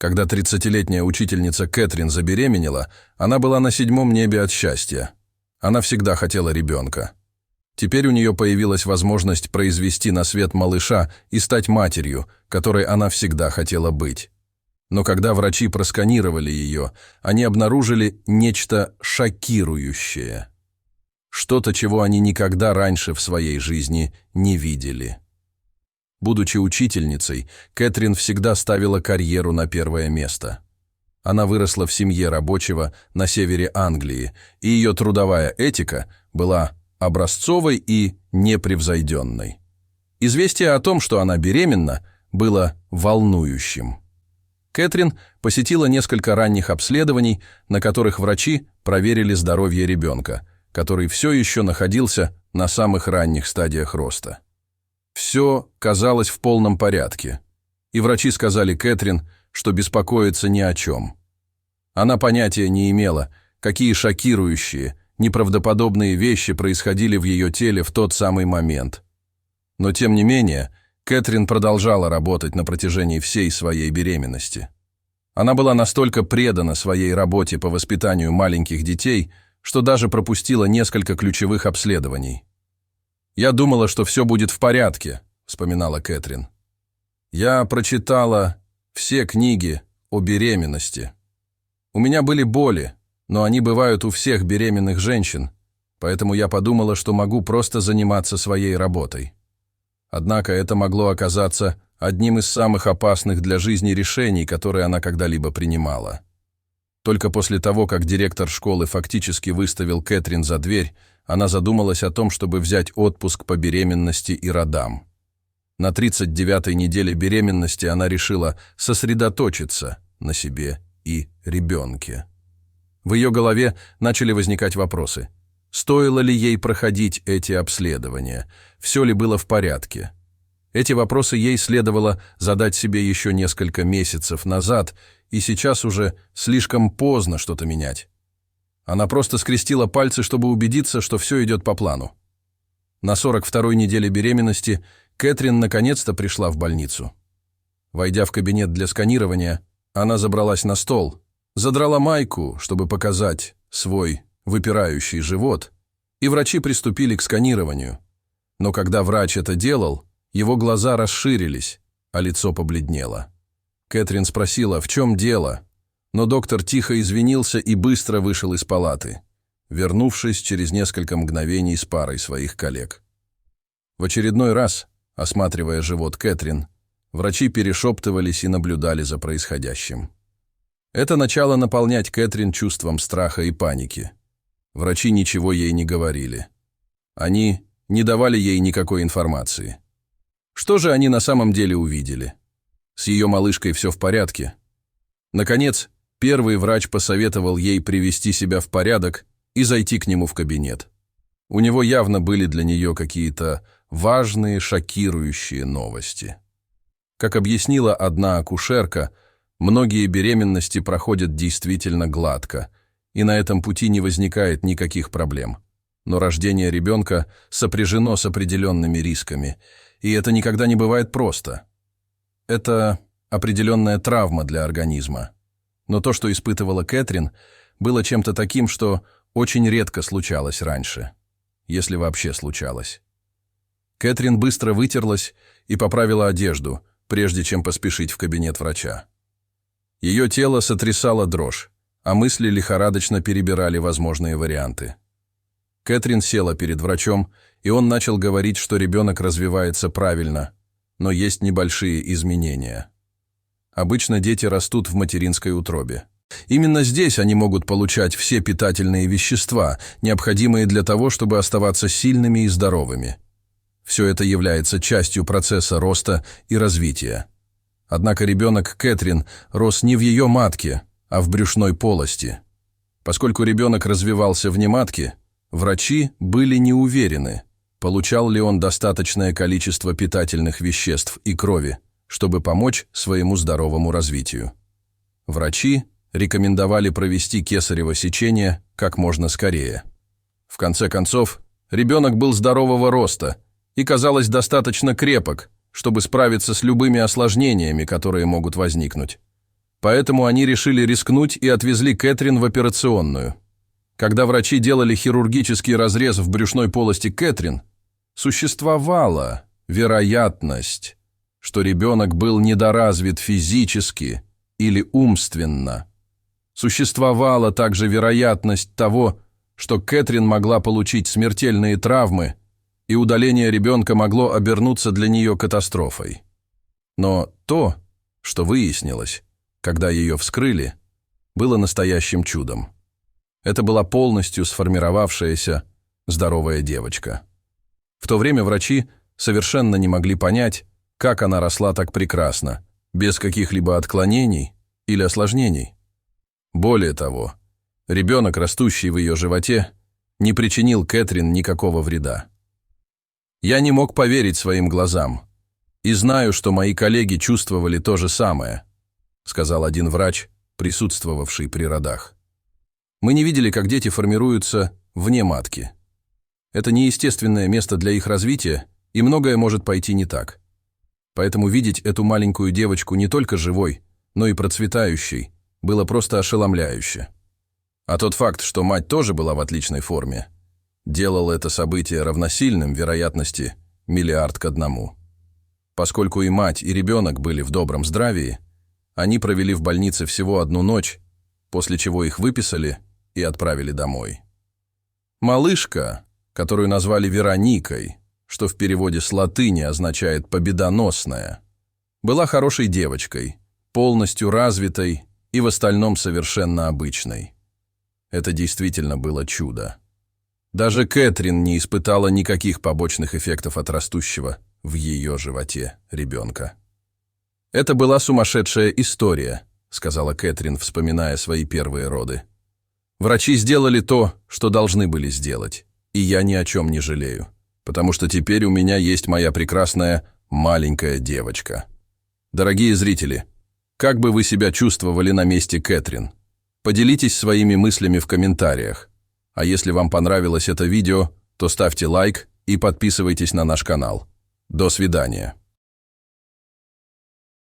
Когда 30-летняя учительница Кэтрин забеременела, она была на 7-м небе от счастья. Она всегда хотела ребенка. Теперь у нее появилась возможность произвести на свет малыша и стать матерью, которой она всегда хотела быть. Но когда врачи просканировали ее, они обнаружили нечто шокирующее. Что-то, чего они никогда раньше в своей жизни не видели. Будучи учительницей, Кэтрин всегда ставила карьеру на первое место. Она выросла в семье рабочего на севере Англии, и ее трудовая этика была образцовой и непревзойденной. Известие о том, что она беременна, было волнующим. Кэтрин посетила несколько ранних обследований, на которых врачи проверили здоровье ребенка, который все еще находился на самых ранних стадиях роста. Все казалось в полном порядке, и врачи сказали Кэтрин, что беспокоиться ни о чем. Она понятия не имела, какие шокирующие, неправдоподобные вещи происходили в ее теле в тот самый момент. Но тем не менее, Кэтрин продолжала работать на протяжении всей своей беременности. Она была настолько предана своей работе по воспитанию маленьких детей, что даже пропустила несколько ключевых обследований. «Я думала, что все будет в порядке», — вспоминала Кэтрин. «Я прочитала все книги о беременности. У меня были боли, но они бывают у всех беременных женщин, поэтому я подумала, что могу просто заниматься своей работой. Однако это могло оказаться одним из самых опасных для жизни решений, которые она когда-либо принимала. Только после того, как директор школы фактически выставил Кэтрин за дверь, она задумалась о том, чтобы взять отпуск по беременности и родам. На 39-й неделе беременности она решила сосредоточиться на себе и ребенке. В ее голове начали возникать вопросы. Стоило ли ей проходить эти обследования? Все ли было в порядке? Эти вопросы ей следовало задать себе еще несколько месяцев назад, и сейчас уже слишком поздно что-то менять. Она просто скрестила пальцы, чтобы убедиться, что все идет по плану. На 42-й неделе беременности Кэтрин наконец-то пришла в больницу. Войдя в кабинет для сканирования, она забралась на стол, задрала майку, чтобы показать свой выпирающий живот, и врачи приступили к сканированию. Но когда врач это делал, его глаза расширились, а лицо побледнело. Кэтрин спросила, в чем дело, но доктор тихо извинился и быстро вышел из палаты, вернувшись через несколько мгновений с парой своих коллег. В очередной раз, осматривая живот Кэтрин, врачи перешептывались и наблюдали за происходящим. Это начало наполнять Кэтрин чувством страха и паники. Врачи ничего ей не говорили. Они не давали ей никакой информации. Что же они на самом деле увидели? С ее малышкой все в порядке. Наконец, первый врач посоветовал ей привести себя в порядок и зайти к нему в кабинет. У него явно были для нее какие-то важные, шокирующие новости. Как объяснила одна акушерка, многие беременности проходят действительно гладко, и на этом пути не возникает никаких проблем. Но рождение ребенка сопряжено с определенными рисками, и это никогда не бывает просто. Это определенная травма для организма. Но то, что испытывала Кэтрин, было чем-то таким, что очень редко случалось раньше, если вообще случалось. Кэтрин быстро вытерлась и поправила одежду, прежде чем поспешить в кабинет врача. Ее тело сотрясало дрожь, а мысли лихорадочно перебирали возможные варианты. Кэтрин села перед врачом, и он начал говорить, что ребенок развивается правильно, но есть небольшие изменения. Обычно дети растут в материнской утробе. Именно здесь они могут получать все питательные вещества, необходимые для того, чтобы оставаться сильными и здоровыми. Все это является частью процесса роста и развития. Однако ребенок Кэтрин рос не в ее матке, а в брюшной полости. Поскольку ребенок развивался вне матки, врачи были не уверены, получал ли он достаточное количество питательных веществ и крови, чтобы помочь своему здоровому развитию. Врачи рекомендовали провести кесарево сечение как можно скорее. В конце концов, ребенок был здорового роста и, казалось, достаточно крепок, чтобы справиться с любыми осложнениями, которые могут возникнуть. Поэтому они решили рискнуть и отвезли Кэтрин в операционную. Когда врачи делали хирургический разрез в брюшной полости Кэтрин, существовала вероятность, что ребенок был недоразвит физически или умственно. Существовала также вероятность того, что Кэтрин могла получить смертельные травмы, и удаление ребенка могло обернуться для нее катастрофой. Но то, что выяснилось, когда ее вскрыли, было настоящим чудом. Это была полностью сформировавшаяся здоровая девочка. В то время врачи совершенно не могли понять, как она росла так прекрасно, без каких-либо отклонений или осложнений. Более того, ребенок, растущий в ее животе, не причинил Кэтрин никакого вреда. Я не мог поверить своим глазам, и знаю, что мои коллеги чувствовали то же самое, сказал один врач, присутствовавший при родах. Мы не видели, как дети формируются вне матки. Это неестественное место для их развития, и многое может пойти не так. Поэтому видеть эту маленькую девочку не только живой, но и процветающей, было просто ошеломляюще. А тот факт, что мать тоже была в отличной форме, делал это событие равносильным вероятности 1:1. Поскольку и мать, и ребенок были в добром здравии, они провели в больнице всего одну ночь, после чего их выписали и отправили домой. Малышка, которую назвали Вероникой, что в переводе с латыни означает «победоносная», была хорошей девочкой, полностью развитой и в остальном совершенно обычной. Это действительно было чудо. Даже Кэтрин не испытала никаких побочных эффектов от растущего в ее животе ребенка. «Это была сумасшедшая история», — сказала Кэтрин, вспоминая свои первые роды. «Врачи сделали то, что должны были сделать, и я ни о чем не жалею, потому что теперь у меня есть моя прекрасная маленькая девочка». Дорогие зрители, как бы вы себя чувствовали на месте Кэтрин? Поделитесь своими мыслями в комментариях. А если вам понравилось это видео, то ставьте лайк и подписывайтесь на наш канал. До свидания.